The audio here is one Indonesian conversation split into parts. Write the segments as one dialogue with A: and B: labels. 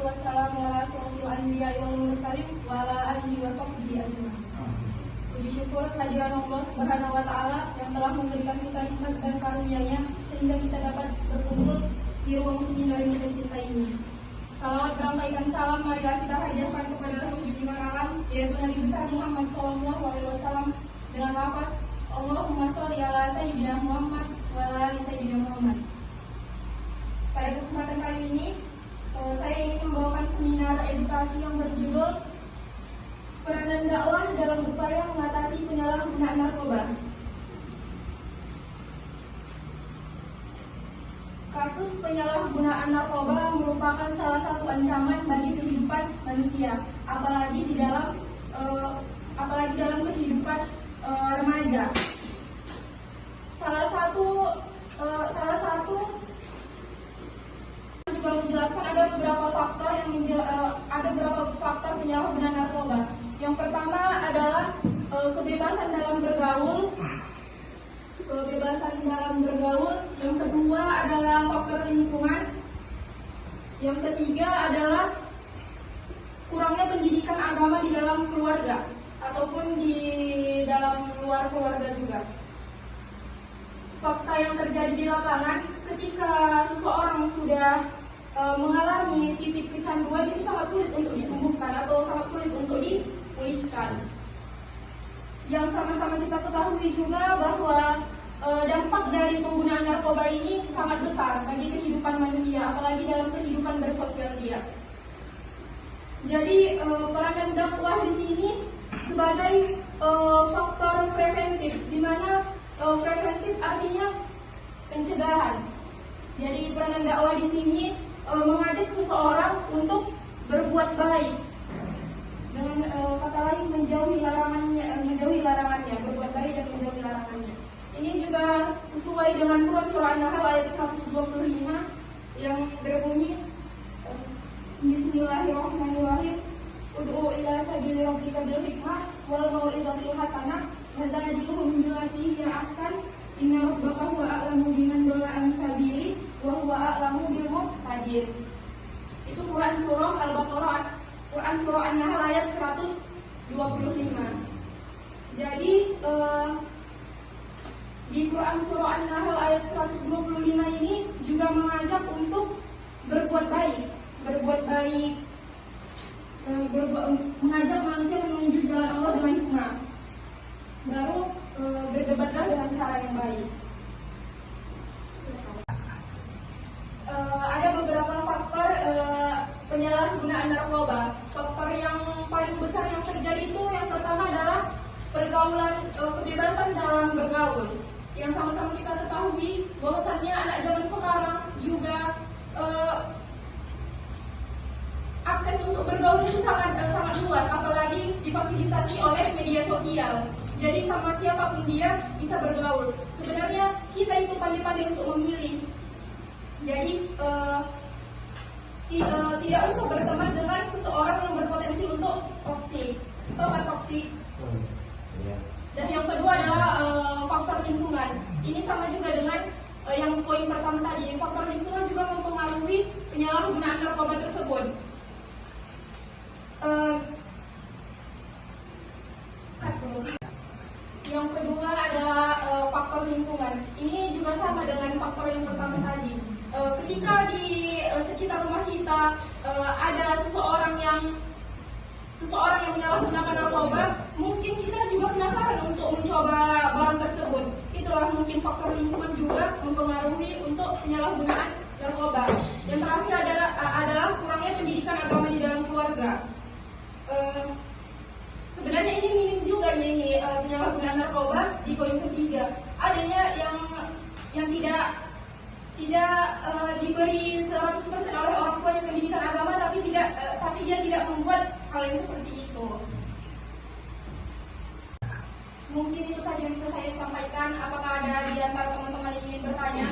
A: wassalamu ala asyrofil anbiya'i wal mursalin wa ala alihi wa sahbihi ajma'in. Puji syukur kehadiran Allah Subhanahu wa taala yang telah memberikan kita nikmat dan karunia-Nya sehingga kita dapat berkumpul di ruang seminar yang kita cintai ini. Salawat berampaikan salam marilah kita hadiahkan kepada Rasul Junjungan Alam yaitu Nabi besar Muhammad SAW dengan lafaz Allahumma sholli ala sayyidina Muhammad wa ala ali sayyidina Muhammad. Pada kesempatan kali ini saya ingin membawakan seminar edukasi yang berjudul Peranan dakwah dalam upaya mengatasi penyalahgunaan narkoba. Kasus penyalahgunaan narkoba merupakan salah satu ancaman bagi kehidupan manusia, apalagi dalam kehidupan remaja. Salah satu juga menjelaskan ada beberapa faktor penyalahgunaan narkoba. Yang pertama adalah kebebasan dalam bergaul. Yang kedua adalah faktor lingkungan. Yang ketiga adalah kurangnya pendidikan agama di dalam keluarga ataupun di dalam luar keluarga juga. Fakta yang terjadi di lapangan ketika seseorang sudah mengalami titik kecanduan itu sangat sulit untuk disembuhkan atau sangat sulit untuk dipulihkan. Yang sama-sama kita ketahui juga bahwa dampak dari penggunaan narkoba ini sangat besar bagi kehidupan manusia, apalagi dalam kehidupan bersosial dia. Jadi peranan dakwah di sini sebagai faktor preventif, di mana preventif artinya pencegahan. Jadi peranan dakwah di sini mengajak seseorang untuk berbuat baik. Dengan kata lain menjauhi larangannya, berbuat baik dan menjauhi larangannya. Ini juga sesuai dengan Quran surah An-Nahl ayat 125 yang berbunyi Bismillahirrahmanirrahim. Ud'u ila sabili rabbika bil hikmah wal mau'izatil hasanah wa jadilhum billati hiya ahsan inna rabbaka huwa a'lamu biman dhalla an sabili wa huwa a'lamu bil muhtadin. Itu Quran surah Al-Baqarah, Quran surah An-Nahl ayat 125. Jadi di Quran surah An-Nahl ayat 125 ini juga mengajak untuk berbuat baik, mengajak manusia menuju jalan Allah dengan hikmah. Baru berdebatlah dengan cara yang baik. Ada beberapa faktor penyalahgunaan narkoba. Faktor yang paling besar yang terjadi itu yang pertama adalah pergaulan, kebebasan dalam bergaul. Yang sama-sama kita ketahui bahwasannya anak zaman sekarang juga akses untuk bergaul itu sangat luas, apalagi difasilitasi oleh media sosial. Jadi sama siapapun dia bisa bergaul. Sebenarnya kita itu pandai-pandai untuk memilih. Jadi tidak usah berteman dengan seseorang yang berpotensi untuk toksik atau toksik. Dan yang kedua adalah faktor lingkungan. Ini sama juga dengan yang poin pertama tadi. Faktor lingkungan juga mempengaruhi penyalahgunaan narkoba tersebut. Yang kedua adalah faktor lingkungan. Ini juga sama dengan faktor yang pertama tadi. Ketika di sekitar rumah kita ada seseorang yang menyalahgunakan narkoba, mungkin kita juga penasaran untuk mencoba barang tersebut. Itulah mungkin faktor lingkungan juga mempengaruhi untuk penyalahgunaan narkoba. Yang terakhir adalah kurangnya pendidikan agama di dalam keluarga. Sebenarnya ini minim juga ini penyalahgunaan narkoba di poin ketiga. Adanya yang tidak diberi 100% oleh orang tua yang pendidikan agama, tapi dia tidak membuat hal yang seperti itu. Mungkin itu saja yang bisa saya sampaikan. Apakah ada di antara teman-teman yang ingin bertanya?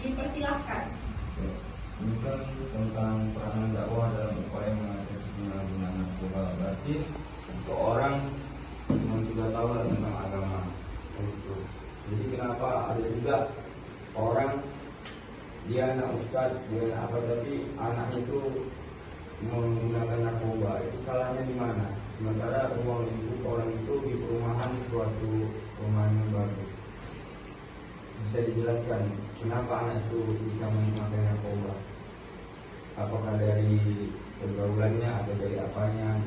A: Dipersilahkan.
B: Ini kan tentang peranan dakwah dalam upaya mengatasi penyalahgunaan narkoba. Berarti seseorang sudah tahu tentang agama itu. Jadi kenapa ada juga orang dia anak ustadz, dia anak apa, tapi anaknya itu menggunakan narkoba, itu salahnya di mana? Sementara uang itu orang itu di perumahan suatu perumahan yang baru. Bisa dijelaskan kenapa anak itu bisa memakai narkoba? Apakah dari pergaulannya atau dari apanya?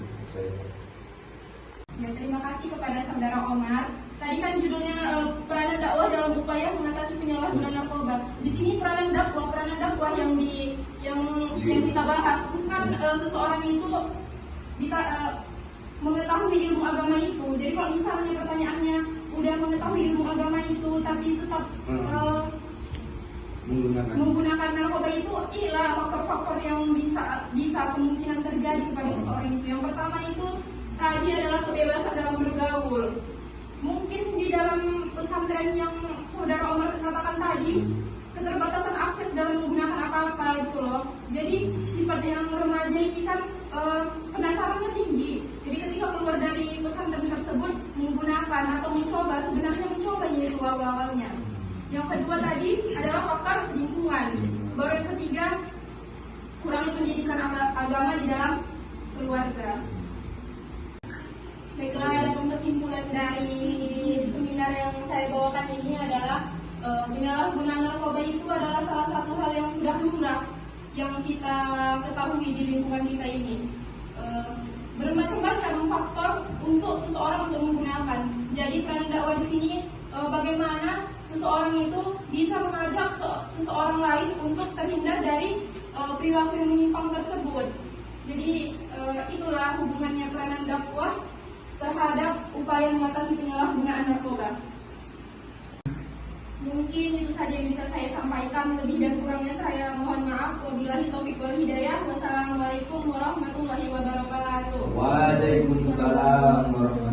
A: Ya, terima kasih kepada saudara Omar. Tadi kan judulnya peranan dakwah dalam upaya mengatasi penyalahgunaan narkoba. Di sini peranan dakwah yang kita bahas bukan seseorang itu mengetahui ilmu agama itu. Jadi kalau misalnya pertanyaannya udah mengetahui ilmu agama itu tapi tetap menggunakan narkoba, itu inilah faktor-faktor yang bisa kemungkinan terjadi kepada seseorang itu. Yang pertama itu tadi adalah kebebasan dalam bergaul. Mungkin di dalam pesantren yang saudara Omar katakan tadi, keterbatasan akses dalam menggunakan apa-apa gitu loh. Jadi sifat yang remaja ini kan penasarannya tinggi. Jadi ketika keluar dari pesantren tersebut menggunakan atau sebenarnya mencoba itu awal-awalnya. Yang kedua tadi adalah faktor lingkungan. Baru yang ketiga, kurangnya pendidikan agama di dalam keluarga. Baiklah, adapun kesimpulan dari seminar yang saya bawakan ini adalah penyalahgunaan narkoba itu adalah salah satu hal yang sudah lumrah yang kita ketahui di lingkungan kita ini. Bermacam-macam faktor untuk seseorang untuk menggunakan. Jadi peranan dakwah di sini bagaimana seseorang itu bisa mengajak seseorang lain untuk terhindar dari perilaku yang menyimpang tersebut. Jadi itulah hubungannya peranan dakwah terhadap upaya mengatasi penyalahgunaan narkoba. Mungkin itu saja yang bisa saya sampaikan. Lebih dan kurangnya saya mohon maaf. Wabillahi taufiq wal hidayah. Wassalamualaikum warahmatullahi wabarakatuh.
B: Waalaikumsalam warahmatullahi wabarakatuh.